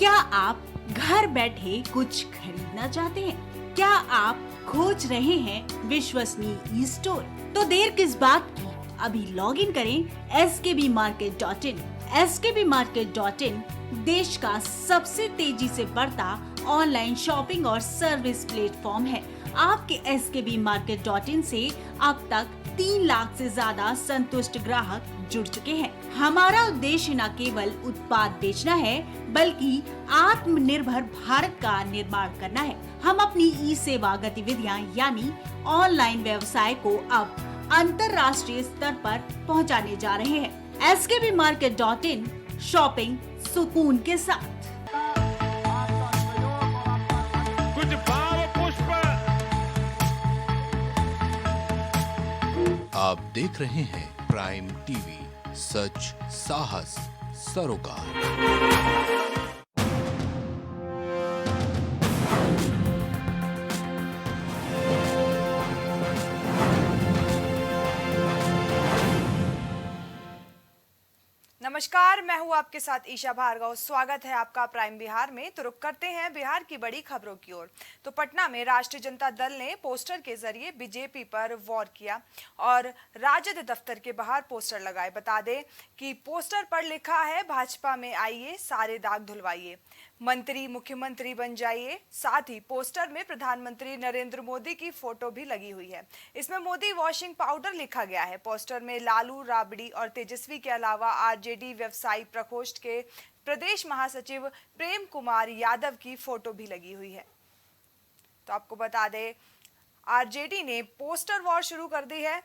क्या आप घर बैठे कुछ खरीदना चाहते हैं? क्या आप खोज रहे हैं विश्वसनीय ई स्टोर? तो देर किस बात की, अभी लॉग इन करें skbmarket.in। skbmarket.in देश का सबसे तेजी से बढ़ता ऑनलाइन शॉपिंग और सर्विस प्लेटफॉर्म है। आपके skbmarket.in से अब तक 3 लाख से ज्यादा संतुष्ट ग्राहक जुड़ चुके हैं। हमारा उद्देश्य न केवल उत्पाद बेचना है, बल्कि आत्मनिर्भर भारत का निर्माण करना है। हम अपनी ई सेवा गतिविधियां यानी ऑनलाइन व्यवसाय को अब अंतर्राष्ट्रीय स्तर पर पहुंचाने जा रहे हैं। skbmarket.in शॉपिंग सुकून के साथ। कुछ भाव पुष्प। आप देख रहे हैं प्राइम टीवी, सच साहस सरोकार। नमस्कार, मैं हूं आपके साथ ईशा भार्गव। स्वागत है आपका प्राइम बिहार में। तो रुक करते हैं बिहार की बड़ी खबरों की ओर। तो पटना में राष्ट्रीय जनता दल ने पोस्टर के जरिए बीजेपी पर वॉर किया और राजद दफ्तर के बाहर पोस्टर लगाए। बता दें कि पोस्टर पर लिखा है, भाजपा में आइए, सारे दाग धुलवाइए, मंत्री मुख्यमंत्री बन जाइए। साथ ही पोस्टर में प्रधानमंत्री नरेंद्र मोदी की फोटो भी लगी हुई है। इसमें मोदी वॉशिंग पाउडर लिखा गया है। पोस्टर में लालू, राबड़ी और तेजस्वी के अलावा आरजेडी व्यवसायी प्रकोष्ठ के प्रदेश महासचिव प्रेम कुमार यादव की फोटो भी लगी हुई है। तो आपको बता दें, आरजेडी ने पोस्टर वॉर शुरू कर दी है।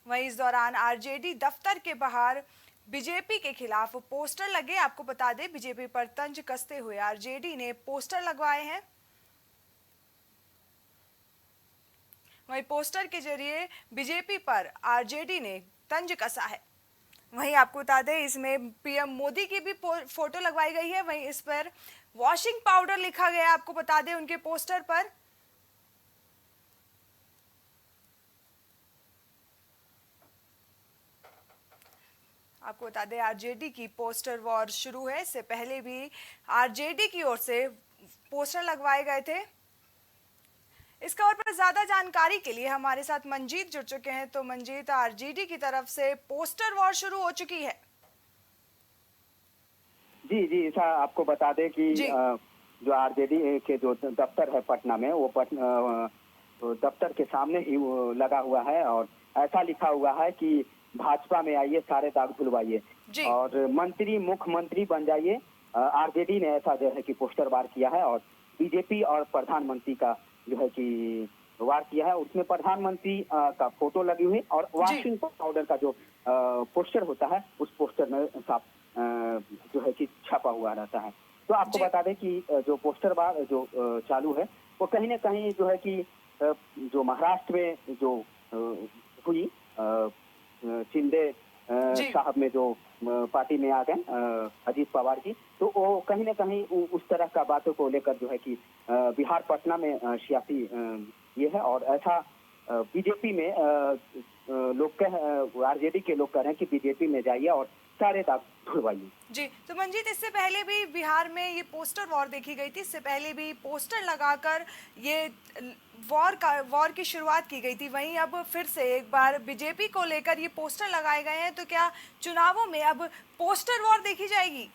वहीं इस दौरान आरजेडी दफ्तर के बाहर बीजेपी के खिलाफ पोस्टर लगे। आपको बता दें, बीजेपी पर तंज कसते हुए आरजेडी ने पोस्टर लगवाए हैं। वहीं पोस्टर के जरिए बीजेपी पर आरजेडी ने तंज कसा है। वहीं आपको बता दें, इसमें पीएम मोदी की भी फोटो लगवाई गई है। वहीं इस पर वॉशिंग पाउडर लिखा गया है। आपको बता दें, उनके पोस्टर पर आपको बता दें, आरजेडी की पोस्टर वॉर शुरू है। इससे पहले भी आरजेडी की ओर से पोस्टर लगवाए गए थे। इस खबर पर ज्यादा जानकारी के लिए हमारे साथ मंजीत जुड़ चुके हैं। तो मंजीत, आरजेडी की तरफ से पोस्टर वॉर शुरू हो चुकी है। जी जी, ऐसा आपको बता दें कि जो आरजेडी के जो दफ्तर है पटना में, वो दफ्तर के सामने ही लगा हुआ है और ऐसा लिखा हुआ है कि भाजपा में आइए, सारे दाग धुलवाइए और मंत्री मुख्यमंत्री बन जाइए। आरजेडी ने ऐसा जो है कि पोस्टर वार किया है और बीजेपी और प्रधानमंत्री का जो है कि वार किया है। उसमें प्रधानमंत्री का फोटो लगी हुई और वॉशिंग पाउडर का जो पोस्टर होता है, उस पोस्टर में साफ जो है कि छपा हुआ रहता है। तो आपको बता दें कि जो पोस्टर वार जो चालू है, वो कहीं ना कहीं जो है कि जो महाराष्ट्र में जो हुई शिंदे साहब में जो पार्टी में आ गए अजीत पवार जी, तो वो कहीं ना कहीं उस तरह का बातों को लेकर जो है कि बिहार पटना में सियासी ये है। और ऐसा बीजेपी में लोग आरजेडी के लोग कह रहे हैं कि बीजेपी में जाइए और सारे दाग धुलवाइए। जी, तो मंजीत, इससे पहले भी बिहार में ये पोस्टर वॉर देखी गई थी। इससे पहले भी पोस्टर लगाकर ये वॉर की शुरुआत की गई थी। वहीं अब फिर से एक बार बीजेपी को लेकर ये पोस्टर लगाए गए हैं। तो क्या चुनावों में अब पोस्टर वॉर देखी जाएगी?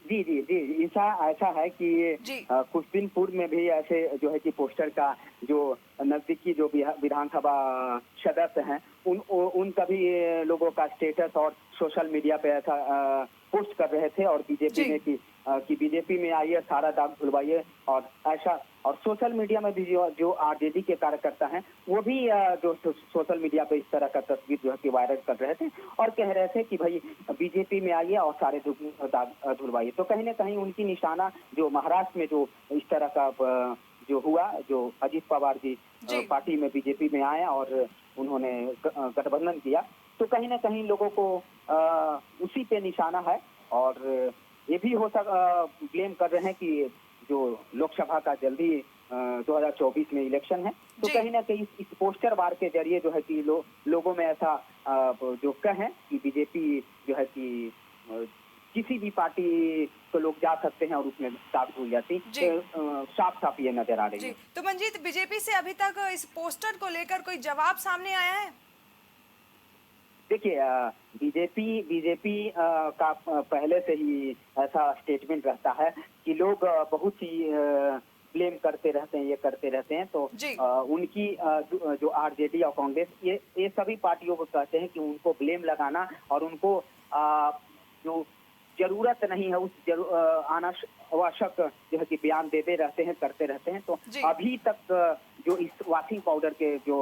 जी जी जी, ऐसा है कि कुछ दिन पूर्व में भी ऐसे जो है कि पोस्टर का जो नजदीकी जो विधानसभा सदस्य हैं, उनका भी लोगों का स्टेटस और सोशल मीडिया पे ऐसा पोस्ट कर रहे थे और बीजेपी में कि बीजेपी में आइए, सारा दाग धुलवाइए और ऐसा। और सोशल मीडिया में भी जो आरजेडी के कार्यकर्ता हैं, वो भी जो सोशल मीडिया पे इस तरह का तस्वीर जो है कि वायरल कर रहे थे और कह रहे थे कि भाई बीजेपी में आइए और सारे दाग धुलवाइए। तो कहीं ना कहीं उनकी निशाना जो महाराष्ट्र में जो इस तरह का जो हुआ, जो अजीत पवार जी पार्टी में बीजेपी में आए और उन्होंने गठबंधन किया, तो कहीं ना कहीं लोगों को उसी पे निशाना है। और ये भी ब्लेम कर रहे हैं कि जो लोकसभा का जल्दी 2024 में इलेक्शन है, तो कहीं ना कहीं इस पोस्टर वार के जरिए जो है कि लोगों में ऐसा जो कहें कि बीजेपी जो है कि किसी भी पार्टी को लोग जा सकते हैं और उसमें दाग धुल जाती। साफ साफ ये नजर आ रही है। तो मंजीत, बीजेपी से अभी तक इस पोस्टर को लेकर कोई जवाब सामने आया है? देखिए, बीजेपी का पहले से ही ऐसा स्टेटमेंट रहता है कि लोग बहुत ही ब्लेम करते रहते हैं, ये करते रहते हैं। तो उनकी जो आरजेडी और कांग्रेस, ये सभी पार्टियों को कहते हैं कि उनको ब्लेम लगाना और उनको जो जरूरत नहीं है उस अनावश्यक जो है कि बयान देते रहते हैं, करते रहते हैं। तो अभी तक जो इस वॉशिंग पाउडर के जो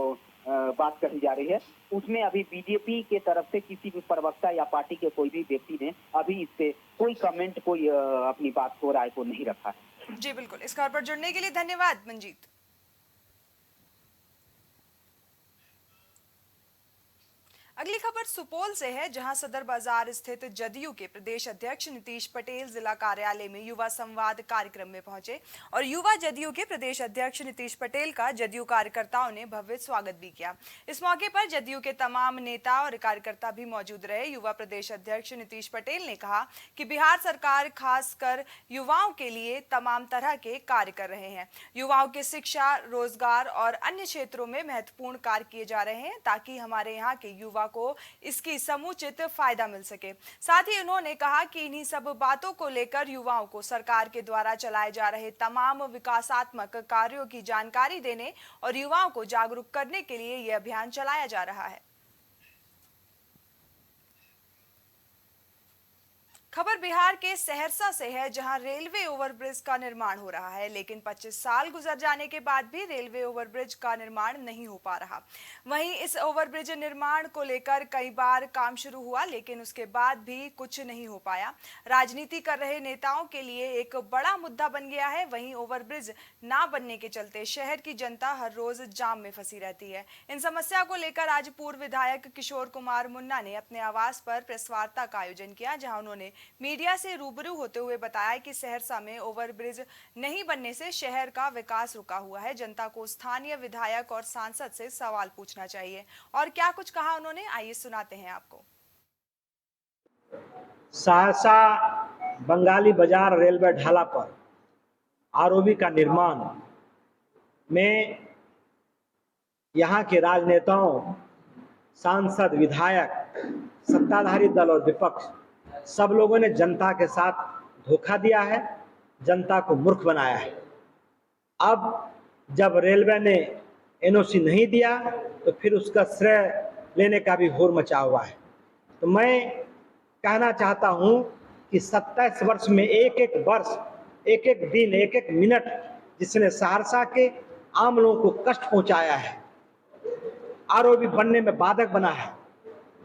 बात कही जा रही है, उसमें अभी बीजेपी के तरफ से किसी भी प्रवक्ता या पार्टी के कोई भी व्यक्ति ने अभी इस पे कोई कमेंट, कोई अपनी बात को, राय को नहीं रखा है। जी बिल्कुल, इस खबर पर जुड़ने के लिए धन्यवाद मंजीत। अगली खबर सुपौल से है, जहां सदर बाजार स्थित जदयू के प्रदेश अध्यक्ष नीतीश पटेल जिला कार्यालय में युवा संवाद कार्यक्रम में पहुंचे और युवा जदयू के प्रदेश अध्यक्ष नीतीश पटेल का जदयू कार्यकर्ताओं ने भव्य स्वागत भी किया। इस मौके पर जदयू के तमाम नेता और कार्यकर्ता भी मौजूद रहे। युवा प्रदेश अध्यक्ष नीतीश पटेल ने कहा कि बिहार सरकार खासकर युवाओं के लिए तमाम तरह के कार्य कर रहे हैं। युवाओं के शिक्षा, रोजगार और अन्य क्षेत्रों में महत्वपूर्ण कार्य किए जा रहे हैं ताकि हमारे यहाँ के युवा को इसकी समुचित फायदा मिल सके। साथ ही उन्होंने कहा कि इन्हीं सब बातों को लेकर युवाओं को सरकार के द्वारा चलाए जा रहे तमाम विकासात्मक कार्यों की जानकारी देने और युवाओं को जागरूक करने के लिए यह अभियान चलाया जा रहा है। खबर बिहार के सहरसा से है, जहां रेलवे ओवरब्रिज का निर्माण हो रहा है, लेकिन 25 साल गुजर जाने के बाद भी रेलवे ओवरब्रिज का निर्माण नहीं हो पा रहा। वहीं इस ओवरब्रिज निर्माण को लेकर कई बार काम शुरू हुआ, लेकिन उसके बाद भी कुछ नहीं हो पाया। राजनीति कर रहे नेताओं के लिए एक बड़ा मुद्दा बन गया है। वहीं ओवरब्रिज ना बनने के चलते शहर की जनता हर रोज जाम में फंसी रहती है। इन समस्या को लेकर आज पूर्व विधायक किशोर कुमार मुन्ना ने अपने आवास पर प्रेस वार्ता का आयोजन किया, जहां उन्होंने मीडिया से रूबरू होते हुए बताया कि सहरसा में ओवरब्रिज नहीं बनने से शहर का विकास रुका हुआ है। जनता को स्थानीय विधायक और सांसद से सवाल पूछना चाहिए। और क्या कुछ कहा उन्होंने, आइए सुनाते हैं आपको। सहरसा बंगाली बाजार रेलवे ढाला पर आरओबी का निर्माण में यहाँ के राजनेताओं, सांसद, विधायक, सत्ताधारी दल और विपक्ष सब लोगों ने जनता के साथ धोखा दिया है, जनता को मूर्ख बनाया है। अब जब रेलवे ने एनओसी नहीं दिया तो फिर उसका श्रेय लेने का भी होड़ मचा हुआ है। तो मैं कहना चाहता हूं कि 27 वर्ष में एक एक वर्ष, एक एक दिन, एक एक मिनट जिसने सहरसा के आम लोगों को कष्ट पहुंचाया है, आरओबी बनने में बाधक बना है,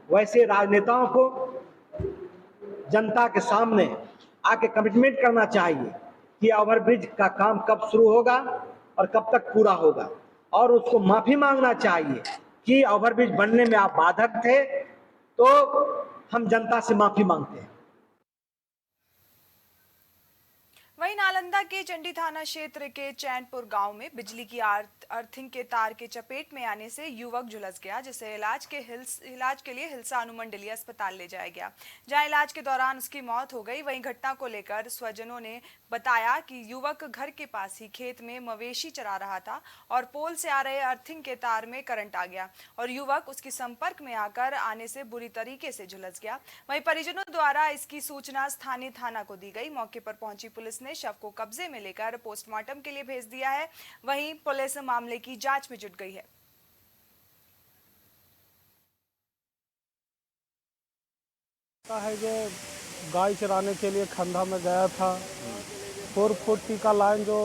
वैसे राजनेताओं को जनता के सामने आके कमिटमेंट करना चाहिए कि ओवरब्रिज का काम कब शुरू होगा और कब तक पूरा होगा, और उसको माफी मांगना चाहिए कि ओवरब्रिज बनने में आप बाधक थे, तो हम जनता से माफी मांगते हैं। वहीं नालंदा के चंडी थाना क्षेत्र के चैनपुर गांव में बिजली की अर्थिंग के तार के चपेट में आने से युवक झुलस गया, जिसे इलाज के लिए हिलसा अनुमंडलीय अस्पताल ले जाया गया, जहां इलाज के दौरान उसकी मौत हो गई। वहीं घटना को लेकर स्वजनों ने बताया कि युवक घर के पास ही खेत में मवेशी चरा रहा था और पोल से आ रहे अर्थिंग के तार में करंट आ गया और युवक उसके संपर्क में आकर आने से बुरी तरीके से झुलस गया। वहीं परिजनों द्वारा इसकी सूचना स्थानीय थाना को दी गई। मौके पर पहुंची पुलिस ने शव को कब्जे में लेकर पोस्टमार्टम के लिए भेज दिया है। वहीं पुलिस मामले की जांच में जुट गई है। है जो गाय चराने के लिए खंधा में गया था, 440 का लाइन जो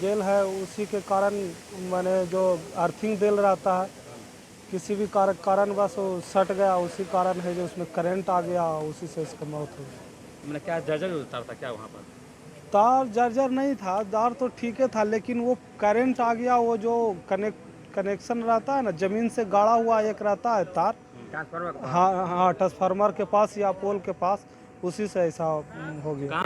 जेल है उसी के कारण मैंने जो अर्थिंग बेल रहता है किसी भी कारण बस वो सट गया, उसी कारण है जो उसमें करंट आ गया, उसी से इसका मौत हो गई। मैंने क्या जर्जर तार था क्या वहाँ पर? तार जर्जर नहीं था, तार तो ठीक था, लेकिन वो करंट आ गया। वो जो कनेक्शन रहता है ना, जमीन से गाड़ा हुआ एक रहता है तार, ट्रांसफार्मर, हाँ ट्रांसफार्मर के पास या पोल के पास, उसी से ऐसा हो गया।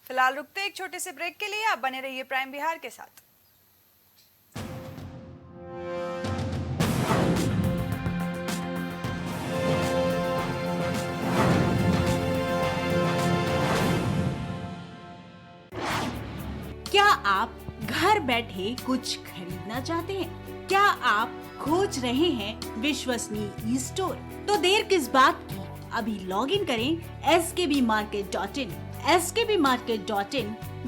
फिलहाल रुकते एक छोटे से ब्रेक के लिए, आप बने रहिए प्राइम बिहार के साथ। आप घर बैठे कुछ खरीदना चाहते हैं? क्या आप खोज रहे हैं विश्वसनीय ई स्टोर? तो देर किस बात की, अभी लॉग इन करें skbmarket.in। skbmarket.in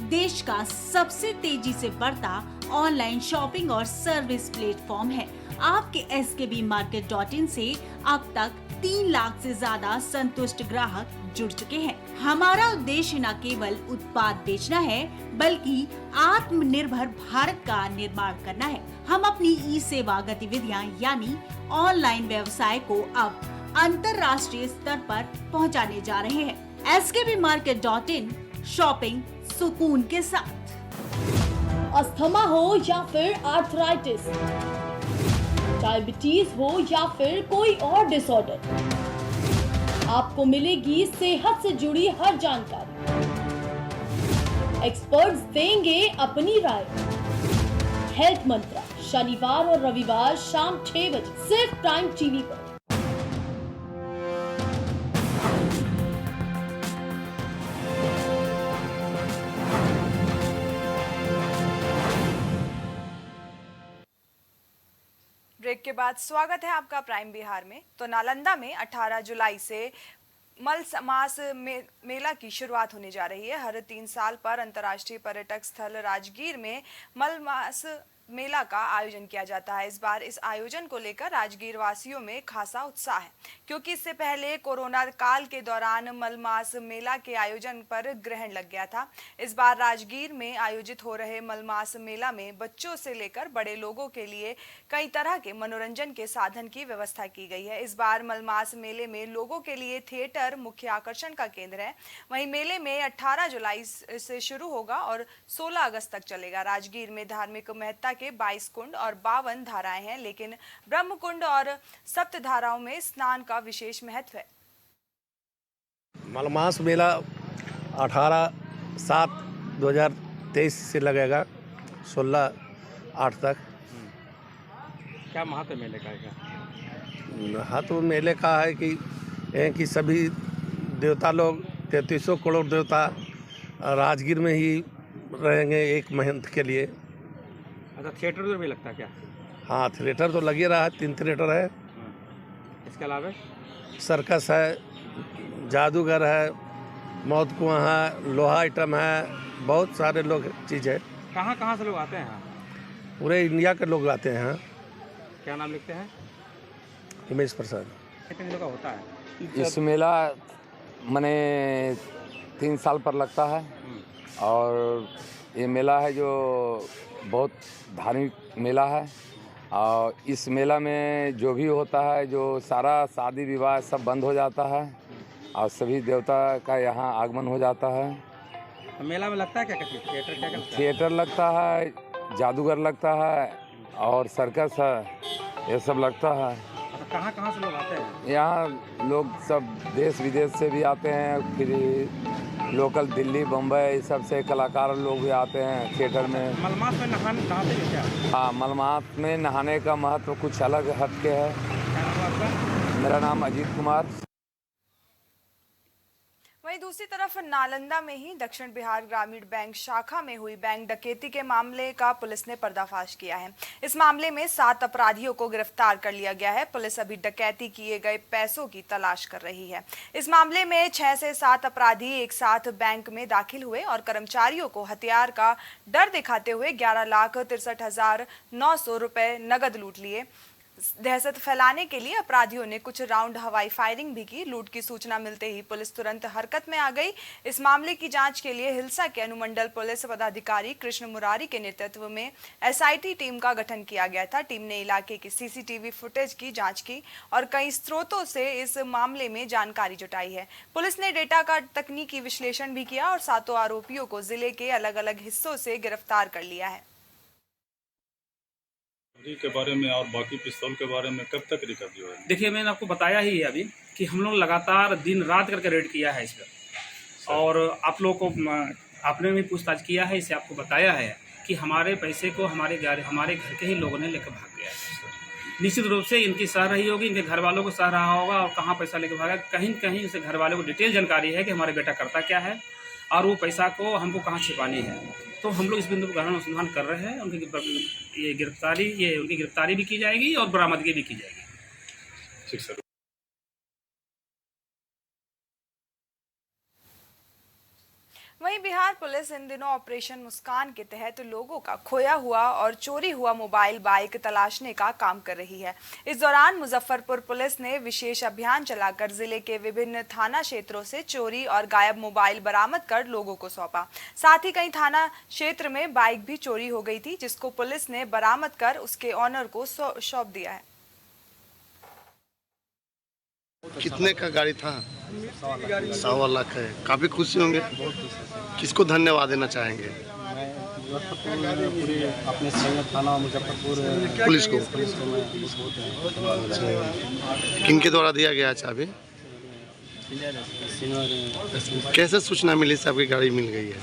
देश का सबसे तेजी से बढ़ता ऑनलाइन शॉपिंग और सर्विस प्लेटफॉर्म है। आपके skbmarket.in से अब तक 3 लाख से ज्यादा संतुष्ट ग्राहक जुड़ चुके हैं। हमारा उद्देश्य न केवल उत्पाद बेचना है, बल्कि आत्मनिर्भर भारत का निर्माण करना है। हम अपनी ई सेवा गतिविधियां यानी ऑनलाइन व्यवसाय को अब अंतर्राष्ट्रीय स्तर पर पहुंचाने जा रहे हैं। skbmarket.in शॉपिंग सुकून के साथ। अस्थमा हो या फिर आर्थराइटिस, डायबिटीज हो या फिर कोई और डिसऑर्डर, आपको मिलेगी सेहत से जुड़ी हर जानकारी। एक्सपर्ट्स देंगे अपनी राय। हेल्थ मंत्रा शनिवार और रविवार शाम 6 बजे सिर्फ प्राइम टीवी पर। ब्रेक के बाद स्वागत है आपका प्राइम बिहार में। तो नालंदा में 18 जुलाई से मल मास मेला की शुरुआत होने जा रही है। हर 3 साल पर अंतर्राष्ट्रीय पर्यटक स्थल राजगीर में मल मास मेला का आयोजन किया जाता है। इस बार इस आयोजन को लेकर राजगीर वासियों में खासा उत्साह है, क्योंकि इससे पहले कोरोना काल के दौरान मलमास मेला के आयोजन पर ग्रहण लग गया था। इस बार राजगीर में आयोजित हो रहे मलमास मेला में बच्चों से लेकर बड़े लोगों के लिए कई तरह के मनोरंजन के साधन की व्यवस्था की गई है। इस बार मलमास मेले में लोगों के लिए थिएटर मुख्य आकर्षण का केंद्र है। वहीं मेले में 18 जुलाई से शुरू होगा और 16 अगस्त तक चलेगा। राजगीर में धार्मिक महत्ता के 22 कुंड और 52 धाराएं हैं, लेकिन ब्रह्म कुंड और सप्त धाराओं में स्नान का विशेष महत्व है। मलमास मेला 18/7/2023 से लगेगा 16/8 तक। क्या महत्व मेले का है? महत्व मेले का है कि सभी देवता लोग 3300 करोड़ देवता राजगीर में ही रहेंगे 1 महीने के लिए। अच्छा, थिएटर भी लगता है क्या? हाँ, थिएटर तो लगे रहा है, 3 थिएटर है। इसके अलावा सर्कस है, जादूगर है, मौत कुआं है, लोहा आइटम है, बहुत सारे लोग चीज़ है। कहाँ से लोग आते हैं यहाँ? पूरे इंडिया के लोग आते हैं यहाँ। क्या नाम लिखते हैं? हिमेश प्रसाद। कितने दिनों का होता है इस मेला? मैंने 3 साल पर लगता है, और ये मेला है जो बहुत धार्मिक मेला है। और इस मेला में जो भी होता है, जो सारा शादी विवाह सब बंद हो जाता है और सभी देवता का यहाँ आगमन हो जाता है। तो मेला में लगता है क्या? थिएटर क्या लगता है? थिएटर लगता है, जादूगर लगता है और सर्कस है, ये सब लगता है। तो कहाँ से लोग आते हैं? यहाँ लोग सब देश विदेश से भी आते हैं, फिर लोकल दिल्ली बम्बई सब से कलाकार लोग भी आते हैं थिएटर में। मलमास में नहाते हैं क्या? हाँ, मलमास में नहाने का महत्व कुछ अलग हटके है। क्या नाम है आपका? मेरा नाम अजीत कुमार। वहीं दूसरी तरफ नालंदा में ही दक्षिण बिहार ग्रामीण बैंक शाखा में हुई बैंक डकैती के मामले का पुलिस ने पर्दाफाश किया है। इस मामले में 7 अपराधियों को गिरफ्तार कर लिया गया है। पुलिस अभी डकैती किए गए पैसों की तलाश कर रही है। इस मामले में 6 से 7 अपराधी एक साथ बैंक में दाखिल हुए और कर्मचारियों को हथियार का डर दिखाते हुए 11,63,900 रुपए नगद लूट लिए। दहशत फैलाने के लिए अपराधियों ने कुछ राउंड हवाई फायरिंग भी की। लूट की सूचना मिलते ही पुलिस तुरंत हरकत में आ गई। इस मामले की जांच के लिए हिलसा के अनुमंडल पुलिस पदाधिकारी कृष्ण मुरारी के नेतृत्व में एसआईटी टीम का गठन किया गया था। टीम ने इलाके की सीसीटीवी फुटेज की जांच की और कई स्रोतों से इस मामले में जानकारी जुटाई है। पुलिस ने डेटा का तकनीकी विश्लेषण भी किया और 7 आरोपियों को जिले के अलग अलग हिस्सों से गिरफ्तार कर लिया है। के बारे में और बाकी पिस्तौल के बारे में कब तक रिकवरी होगी? देखिए, मैंने आपको बताया ही है अभी कि हम लोग लगातार दिन रात करके रेड किया है इस पर, और आप लोग को आपने भी पूछताछ किया है, इसे आपको बताया है कि हमारे पैसे को हमारे घर के ही लोगों ने लेकर भाग गया है। निश्चित रूप से इनकी सह रही होगी, इनके घर वालों को सह रहा होगा और कहाँ पैसा लेकर भागा। कहीं न कहीं इसे घर वालों को डिटेल जानकारी है कि हमारा बेटा करता क्या है, और वो पैसा को हमको कहाँ छिपानी है। तो हम लोग इस बिंदु पर गहन अनुसंधान कर रहे हैं। उनकी गिरफ्तारी भी की जाएगी और बरामदगी भी की जाएगी। ठीक सर। वहीं बिहार पुलिस इन दिनों ऑपरेशन मुस्कान के तहत लोगों का खोया हुआ और चोरी हुआ मोबाइल बाइक तलाशने का काम कर रही है। इस दौरान मुजफ्फरपुर पुलिस ने विशेष अभियान चलाकर जिले के विभिन्न थाना क्षेत्रों से चोरी और गायब मोबाइल बरामद कर लोगों को सौंपा। साथ ही कई थाना क्षेत्र में बाइक भी चोरी हो गई थी, जिसको पुलिस ने बरामद कर उसके ऑनर को सौंप दिया है। कितने का गाड़ी था? 1.25 लाख है। काफी खुशी होंगे। किसको धन्यवाद देना चाहेंगे? पूरे अपने थाना मुजफ्फरपुर पुलिस को किनके द्वारा दिया गया चाबी? कैसे सूचना मिली से आपकी गाड़ी मिल गई है?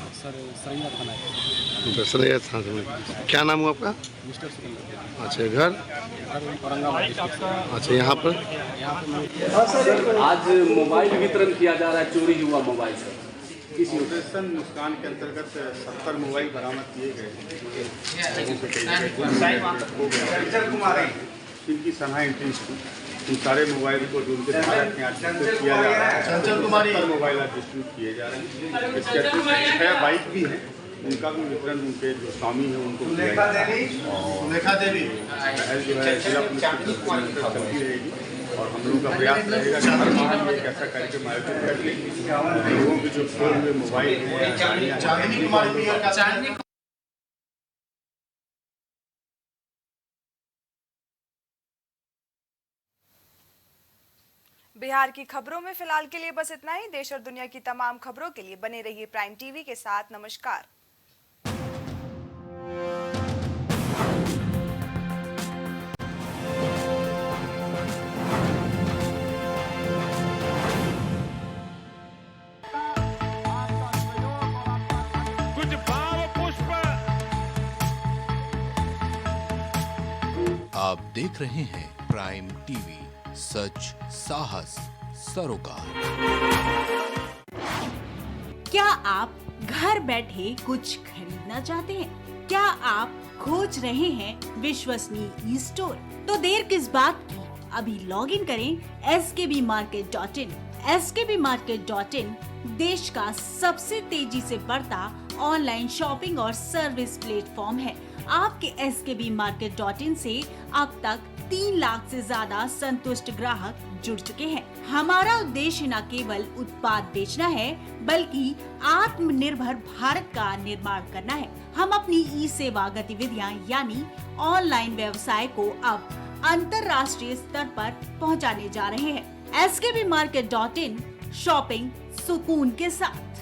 सरैया थाना में। क्या नाम हुआ आपका? अच्छा, घर? अच्छा, यहाँ पर आज मोबाइल वितरण किया जा रहा है, चोरी हुआ मोबाइल से। इस ऑपरेशन मुस्कान के अंतर्गत 70 मोबाइल बरामद किए गए। इनकी सना एंट्री इन सारे मोबाइल को जो उनके धारक हैं आज किया जा रहा है। 70 मोबाइल आज डिस्ट्रीब्यूट किए जा रहे हैं। इसके 6 बाइक भी हैं, उनका भी वितरण उनके जो स्वामी है उनको किया जा रहा है। जो है जिला पुलिस चलती रहेगी और हम लोगों का प्रयास रहेगा कि हर माह में एक ऐसा कार्यक्रम आयोजित करके लोगों के जो खोए हुए मोबाइल हैं। बिहार की खबरों में फिलहाल के लिए बस इतना ही। देश और दुनिया की तमाम खबरों के लिए बने रहिए प्राइम टीवी के साथ। नमस्कार। कुछ भाव पुष्प। आप देख रहे हैं प्राइम टीवी, सच साहस सरोकार। क्या आप घर बैठे कुछ खरीदना चाहते हैं? क्या आप खोज रहे हैं विश्वसनीय ई स्टोर? तो देर किस बात की, अभी लॉग इन करें skbmarket.in। skbmarket.in देश का सबसे तेजी से बढ़ता ऑनलाइन शॉपिंग और सर्विस प्लेटफॉर्म है। आपके skbmarket.in से अब तक 3 लाख से ज्यादा संतुष्ट ग्राहक जुड़ चुके हैं। हमारा उद्देश्य न केवल उत्पाद बेचना है, बल्कि आत्मनिर्भर भारत का निर्माण करना है। हम अपनी ई सेवा गतिविधियां यानी ऑनलाइन व्यवसाय को अब अंतर्राष्ट्रीय स्तर पर पहुंचाने जा रहे हैं। skbmarket.in शॉपिंग सुकून के साथ।